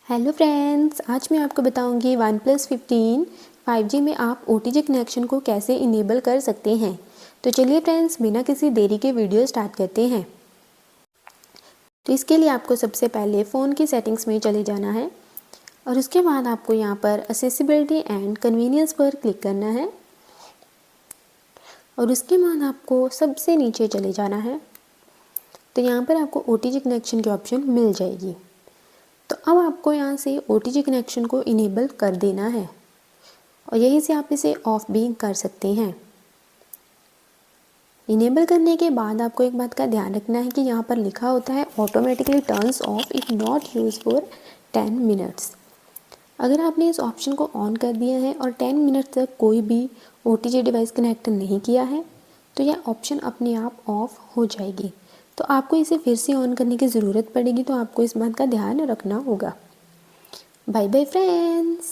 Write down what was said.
Hello friends, आज मैं आपको बताऊंगी OnePlus 15 5G में आप OTG कनेक्शन को कैसे इनेबल कर सकते हैं। तो चलिए फ्रेंड्स, बिना किसी देरी के वीडियो स्टार्ट करते हैं। तो इसके लिए आपको सबसे पहले फ़ोन की सेटिंग्स में चले जाना है और उसके बाद आपको यहाँ पर असेसिबिलिटी एंड कन्वीनियंस पर क्लिक करना है और उसके बाद आपको सबसे नीचे चले जाना है। तो यहाँ पर आपको OTG कनेक्शन की ऑप्शन मिल जाएगी। तो अब आपको यहाँ से OTG कनेक्शन को इनेबल कर देना है और यहीं से आप इसे ऑफ भी कर सकते हैं। इनेबल करने के बाद आपको एक बात का ध्यान रखना है कि यहाँ पर लिखा होता है automatically turns of if not use for 10 minutes. अगर आपने इस ऑप्शन को ऑन कर दिया है और 10 मिनट तक कोई भी OTG डिवाइस कनेक्ट नहीं किया है तो यह ऑप्शन अपने आप ऑफ हो जाएगी। तो आपको इसे फिर से ऑन करने की ज़रूरत पड़ेगी, तो आपको इस बात का ध्यान रखना होगा। Bye bye friends.